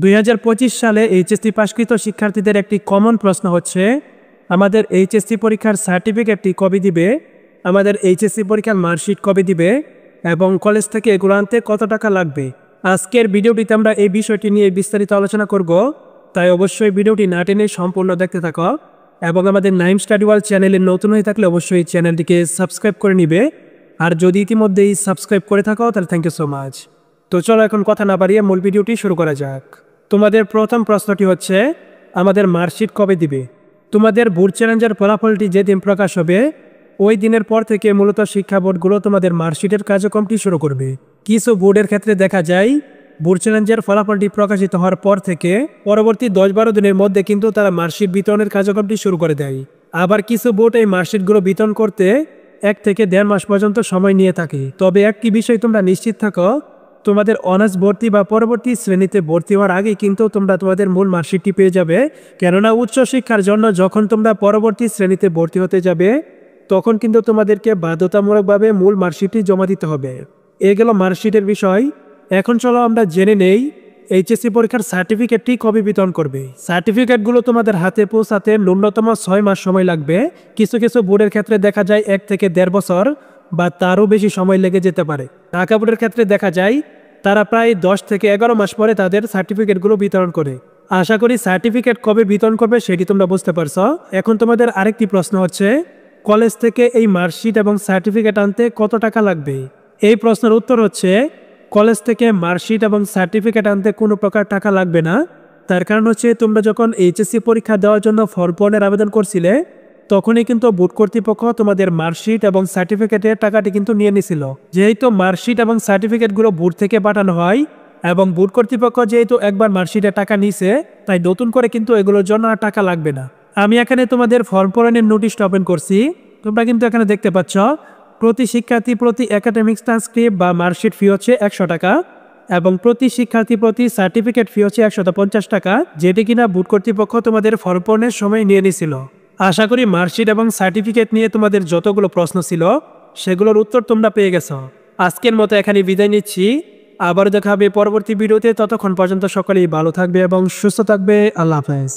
2025 সালে এইচএসসি পাশকৃত শিক্ষার্থীদের একটি কমন প্রশ্ন হচ্ছে, আমাদের এইচএসসি পরীক্ষার সার্টিফিকেটটি কবে দিবে, আমাদের এইচএসসি পরীক্ষার মার্কশিট কবে দিবে এবং কলেজ থেকে এগুলো আনতে কত টাকা লাগবে। আজকের ভিডিওটিতে আমরা এই বিষয়টি নিয়ে বিস্তারিত আলোচনা করব, তাই অবশ্যই ভিডিওটি না টেনে সম্পূর্ণ দেখতে থাকো এবং আমাদের নাইম স্টাডি ওয়ার্ল্ড চ্যানেলে নতুন হয়ে থাকলে অবশ্যই চ্যানেলটিকে সাবস্ক্রাইব করে নিবে, আর যদি ইতিমধ্যেই সাবস্ক্রাইব করে থাকো তাহলে থ্যাংক ইউ সো মাচ। তো চলো এখন কথা না বাড়িয়ে মূল ভিডিওটি শুরু করা যাক। তোমাদের প্রথম প্রশ্নটি হচ্ছে, আমাদের মার্কশিট কবে দিবে। তোমাদের বোর্ড চ্যালেঞ্জের ফলাফলটি যেদিন প্রকাশ হবে ওই দিনের পর থেকে মূলত শিক্ষা বোর্ডগুলো তোমাদের মার্কশিটের কার্যক্রমটি শুরু করবে। কিছু বোর্ডের ক্ষেত্রে দেখা যায় বোর্ড চ্যালেঞ্জের ফলাফলটি প্রকাশিত হওয়ার পর থেকে পরবর্তী 10-12 দিনের মধ্যে কিন্তু তারা মার্কশিট বিতরণের কার্যক্রমটি শুরু করে দেয়। আবার কিছু বোর্ড এই মার্কশিটগুলো বিতরণ করতে 1 থেকে 1.5 মাস পর্যন্ত সময় নিয়ে থাকে। তবে একটি বিষয় তোমরা নিশ্চিত থাকো, তোমাদের অনার্স ভর্তি বা পরবর্তী শ্রেণীতে ভর্তি হওয়ার আগে কিন্তু তোমরা তোমাদের মূল মার্কশিটটি পেয়ে যাবে। কেননা উচ্চশিক্ষার জন্য যখন তোমরা পরবর্তী শ্রেণীতে ভর্তি হতে যাবে তখন কিন্তু তোমাদেরকে বাধ্যতামূলকভাবে মূল মার্কশিটটি জমা দিতে হবে। এ গেল মার্কশিটের বিষয়। এখন চলো আমরা জেনে নেই এইচএসসি পরীক্ষার সার্টিফিকেটটি কবে বিতরণ করবে। সার্টিফিকেটগুলো তোমাদের হাতে পৌঁছাতে ন্যূনতম 6 মাস সময় লাগবে। কিছু কিছু বোর্ডের ক্ষেত্রে দেখা যায় 1 থেকে 1.5 বছর বা তারও বেশি সময় লেগে যেতে পারে। ঢাকা বোর্ডের ক্ষেত্রে দেখা যায় তারা প্রায় 10 থেকে 11 মাস পরে তাদের সার্টিফিকেটগুলো বিতরণ করে। আশা করি সার্টিফিকেট কবে বিতরণ করবে সেটি তোমরা বুঝতে পারছো। এখন তোমাদের আরেকটি প্রশ্ন হচ্ছে, কলেজ থেকে এই মার্কশিট এবং সার্টিফিকেট আনতে কত টাকা লাগবে। এই প্রশ্নের উত্তর হচ্ছে, কলেজ থেকে মার্কশিট এবং সার্টিফিকেট আনতে কোনো প্রকার টাকা লাগবে না। তার কারণ হচ্ছে, তোমরা যখন এইচএসসি পরীক্ষা দেওয়ার জন্য ফর্ম পূরণের আবেদন করছিলে তখনই কিন্তু বোর্ড কর্তৃপক্ষ তোমাদের মার্কশিট এবং সার্টিফিকেটের টাকাটি কিন্তু নিয়ে নিছিল। যেহেতু মার্কশিট এবং সার্টিফিকেটগুলো বোর্ড থেকে পাঠানো হয় এবং বোর্ড কর্তৃপক্ষ যেহেতু একবার মার্কশিটের টাকা নিছে, তাই নতুন করে কিন্তু এগুলোর জন্য আর টাকা লাগবে না। আমি এখানে তোমাদের ফর্ম পূরণের নোটিশটা ওপেন করছি। তোমরা কিন্তু এখানে দেখতে পাচ্ছ প্রতি শিক্ষার্থী প্রতি একাডেমিক ট্রান্সক্রিপ্ট বা মার্কশিট ফি হচ্ছে 100 টাকা এবং প্রতি শিক্ষার্থী প্রতি সার্টিফিকেট ফি হচ্ছে 150 টাকা, যেটি কিনা বোর্ড কর্তৃপক্ষ তোমাদের ফর্ম পূরণের সময় নিয়ে নিছিল। আশা করি মার্কশিট এবং সার্টিফিকেট নিয়ে তোমাদের যতগুলো প্রশ্ন ছিল সেগুলোর উত্তর তোমরা পেয়ে গেছো। আজকের মতো এখানে বিদায় নিচ্ছি। আবার দেখা হবে পরবর্তী ভিডিওতে। ততক্ষণ পর্যন্ত সকলেই ভালো থাকবে এবং সুস্থ থাকবে। আল্লাহ হাফেজ।